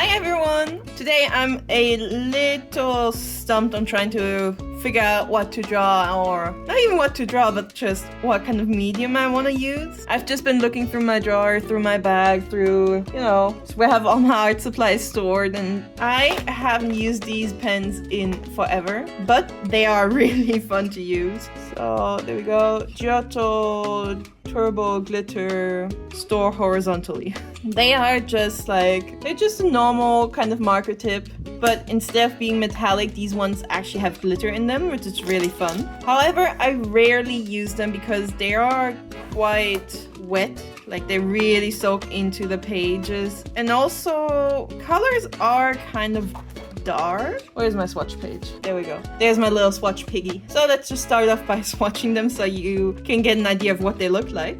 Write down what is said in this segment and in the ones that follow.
Hi everyone! Today I'm a little stumped on trying to figure out what to draw, or not even what to draw, but just what kind of medium I want to use. I've just been looking through my drawer, through my bag, through, where I have all my art supplies stored, and I haven't used these pens in forever, but they are really fun to use. So there we go, Giotto Turbo Glitter Store Horizontally. They're just a normal kind of marker tip, but instead of being metallic, these ones actually have glitter in them, which is really fun. However, I rarely use them because they are quite wet, like they really soak into the pages, and also colors are kind of dark. Where's my swatch page? There we go. There's my little swatch piggy. So let's just start off by swatching them so you can get an idea of what they look like.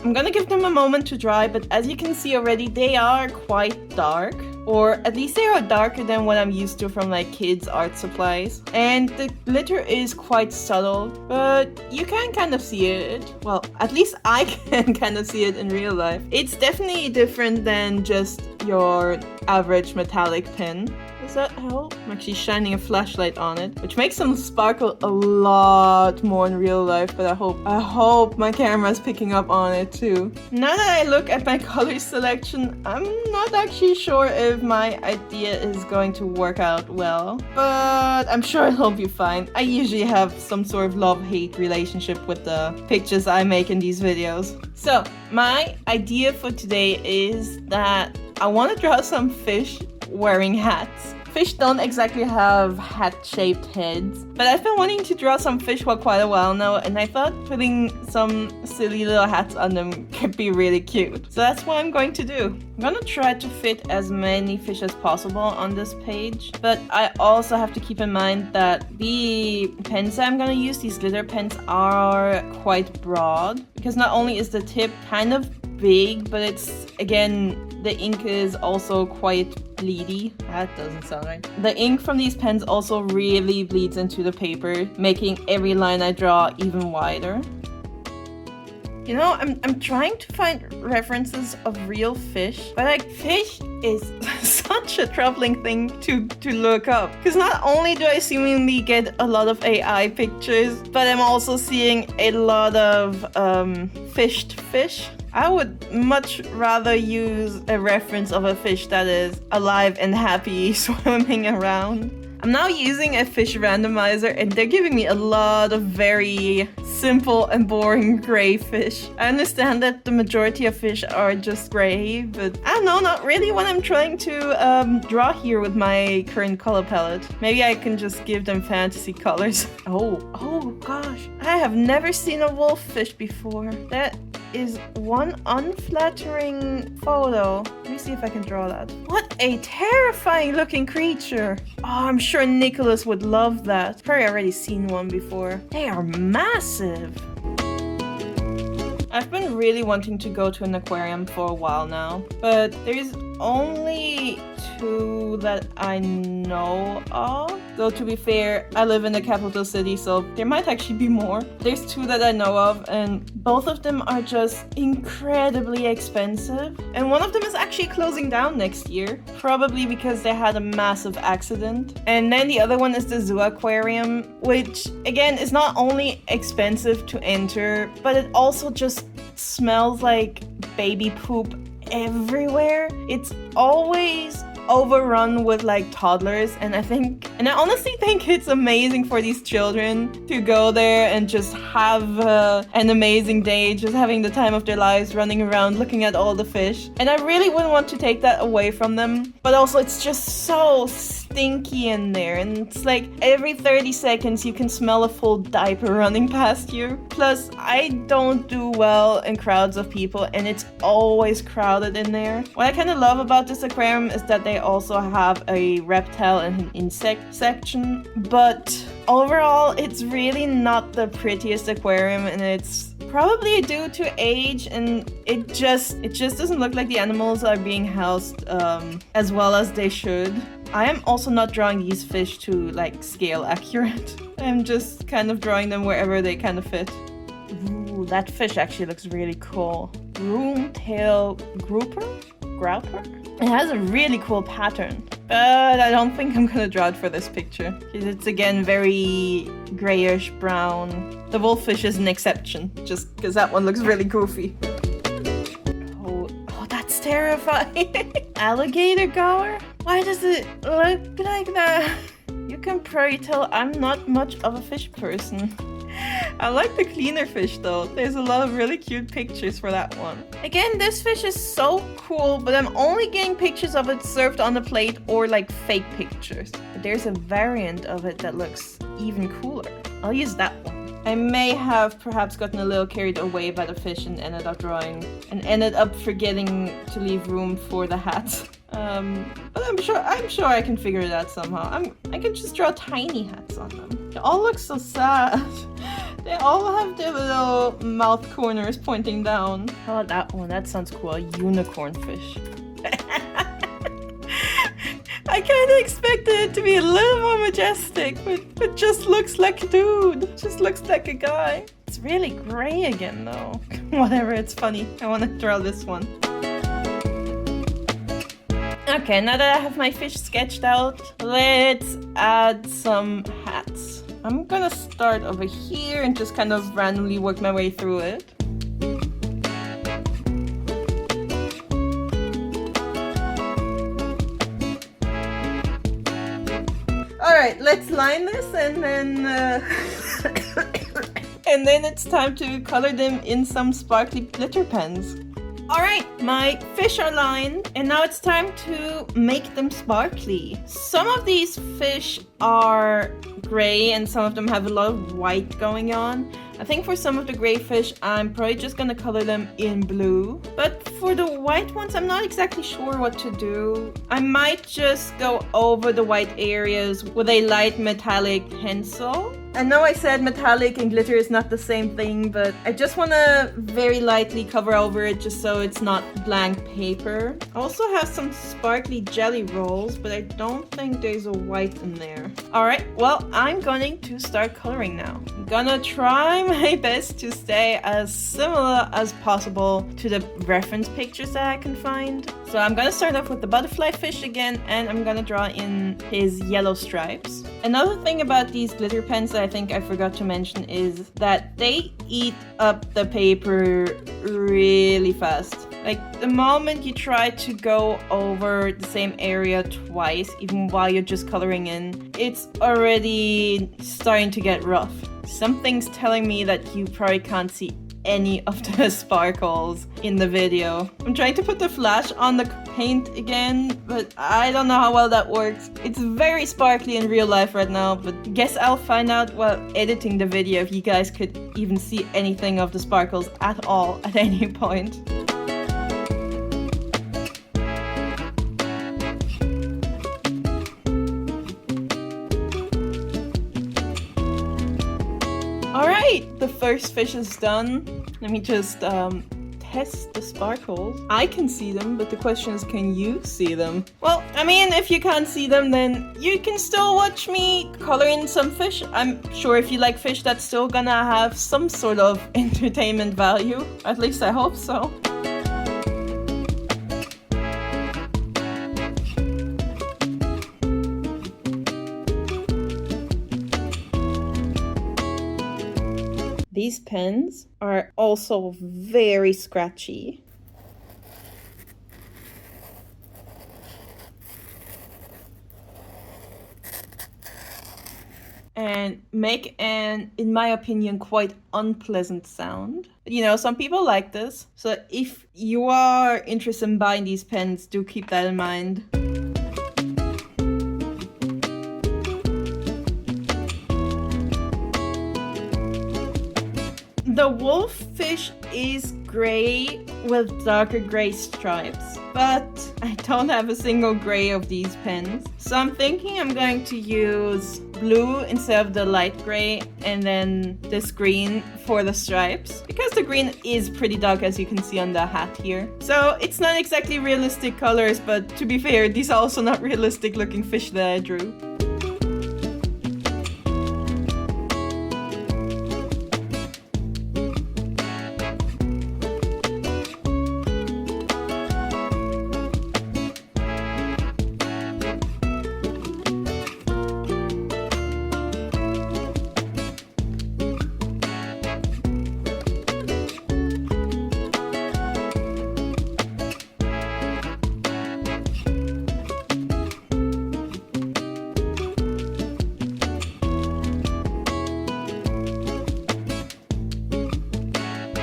I'm gonna give them a moment to dry, but as you can see already, they are quite dark. Or at least they are darker than what I'm used to from like kids' art supplies. And the glitter is quite subtle, but you can kind of see it. Well, at least I can kind of see it in real life. It's definitely different than just your average metallic pen. Does that help? I'm actually shining a flashlight on it, which makes them sparkle a lot more in real life, but I hope my camera's picking up on it too. Now that I look at my color selection, I'm not actually sure if my idea is going to work out well, but I'm sure it'll be fine. I usually have some sort of love-hate relationship with the pictures I make in these videos. So my idea for today is that I want to draw some fish wearing hats. Fish don't exactly have hat-shaped heads, but I've been wanting to draw some fish for quite a while now, and I thought putting some silly little hats on them could be really cute. So that's what I'm going to do. I'm gonna try to fit as many fish as possible on this page, but I also have to keep in mind that the pens I'm gonna use, these glitter pens, are quite broad, because not only is the tip kind of big, but it's, again, the ink is also quite bleedy. That doesn't sound right. The ink from these pens also really bleeds into the paper, making every line I draw even wider. You know, I'm trying to find references of real fish, but like fish is such a troubling thing to look up. Because not only do I seemingly get a lot of AI pictures, but I'm also seeing a lot of fished fish. I would much rather use a reference of a fish that is alive and happy swimming around. I'm now using a fish randomizer, and they're giving me a lot of very simple and boring gray fish. I understand that the majority of fish are just gray, but I don't know, not really what I'm trying to draw here with my current color palette. Maybe I can just give them fantasy colors. Oh gosh, I have never seen a wolf fish before. That is one unflattering photo. Let me see if I can draw that. What a terrifying looking creature. Oh, I'm sure Nicholas would love that. Probably already seen one before. They are massive. I've been really wanting to go to an aquarium for a while now, but there's only 2 that I know of. Though to be fair, I live in the capital city, so there might actually be more. There's 2 that I know of, and both of them are just incredibly expensive. And one of them is actually closing down next year, probably because they had a massive accident. And then the other one is the Zoo Aquarium, which again is not only expensive to enter, but it also just smells like baby poop everywhere. It's always overrun with like toddlers, and I honestly think it's amazing for these children to go there and just have an amazing day, just having the time of their lives, running around looking at all the fish. And I really wouldn't want to take that away from them, but also it's just so stinky in there, and it's like every 30 seconds you can smell a full diaper running past you. Plus, I don't do well in crowds of people, and it's always crowded in there. What I kind of love about this aquarium is that they also have a reptile and an insect section, but overall it's really not the prettiest aquarium, and it's probably due to age, and it just doesn't look like the animals are being housed as well as they should. I am also not drawing these fish to like scale accurate. I'm just kind of drawing them wherever they kind of fit. Ooh, that fish actually looks really cool. broomtail grouper? It has a really cool pattern, but I don't think I'm gonna draw it for this picture because it's again very grayish brown. The wolffish is an exception, just because that one looks really goofy. Oh, that's terrifying. Alligator gar? Why does it look like that? You can probably tell I'm not much of a fish person. I like the cleaner fish though. There's a lot of really cute pictures for that one. Again, this fish is so cool, but I'm only getting pictures of it served on a plate or like fake pictures. But there's a variant of it that looks even cooler. I'll use that one. I may have perhaps gotten a little carried away by the fish and ended up forgetting to leave room for the hat. But I'm sure I can figure it out somehow. I can just draw tiny hats on them. They all look so sad. They all have their little mouth corners pointing down. How about that one? That sounds cool. A unicorn fish. I kind of expected it to be a little more majestic, but just looks like a dude. Just looks like a guy. It's really gray again though. Whatever, it's funny. I want to draw this one. Okay, now that I have my fish sketched out, let's add some hats. I'm gonna start over here and just kind of randomly work my way through it. Alright, let's line this and then and then it's time to color them in some sparkly glitter pens. Alright, my fish are lined, and now it's time to make them sparkly. Some of these fish are gray and some of them have a lot of white going on. I think for some of the gray fish, I'm probably just gonna color them in blue. But for the white ones, I'm not exactly sure what to do. I might just go over the white areas with a light metallic pencil. I know I said metallic and glitter is not the same thing, but I just want to very lightly cover over it just so it's not blank paper. I also have some sparkly jelly rolls, but I don't think there's a white in there. Alright, well, I'm going to start coloring now. I'm gonna try my best to stay as similar as possible to the reference pictures that I can find. So I'm gonna start off with the butterfly fish again, and I'm gonna draw in his yellow stripes. Another thing about these glitter pens that I think I forgot to mention is that they eat up the paper really fast. Like, the moment you try to go over the same area twice, even while you're just coloring in, it's already starting to get rough. Something's telling me that you probably can't see any of the sparkles in the video. I'm trying to put the flash on the paint again, but I don't know how well that works. It's very sparkly in real life right now, but guess I'll find out while editing the video if you guys could even see anything of the sparkles at all at any point. Alright, the first fish is done. Let me just test the sparkles. I can see them, but the question is, can you see them? Well, I mean, if you can't see them, then you can still watch me color in some fish. I'm sure if you like fish, that's still gonna have some sort of entertainment value. At least I hope so. These pens are also very scratchy. And make an, in my opinion, quite unpleasant sound. You know, some people like this. So if you are interested in buying these pens, do keep that in mind. The wolffish is gray with darker gray stripes, but I don't have a single gray of these pens. So I'm thinking I'm going to use blue instead of the light gray, and then this green for the stripes, because the green is pretty dark, as you can see on the hat here. So it's not exactly realistic colors, but to be fair, these are also not realistic looking fish that I drew.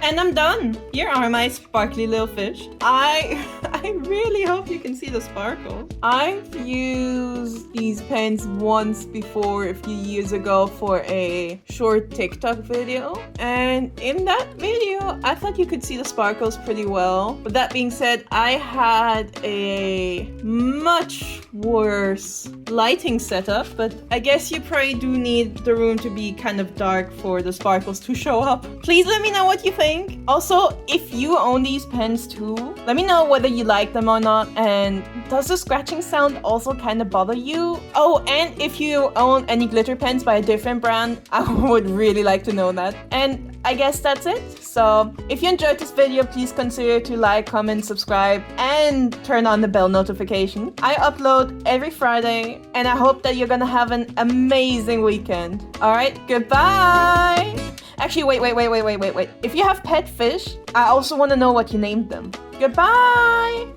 And I'm done. Here are my sparkly little fish. I really hope you can see the sparkle. I've used these pens once before a few years ago for a short TikTok video. And in that video, I thought you could see the sparkles pretty well. But that being said, I had a much worse lighting setup. But I guess you probably do need the room to be kind of dark for the sparkles to show up. Please let me know what you think. Also, if you own these pens too, let me know whether you like them or not, and does the scratching sound also kind of bother you? Oh, and if you own any glitter pens by a different brand, I would really like to know that. And I guess that's it. So if you enjoyed this video, please consider to like, comment, subscribe, and turn on the bell notification. I upload every Friday, and I hope that you're gonna have an amazing weekend. Alright, goodbye! Actually, wait. If you have pet fish, I also want to know what you named them. Goodbye!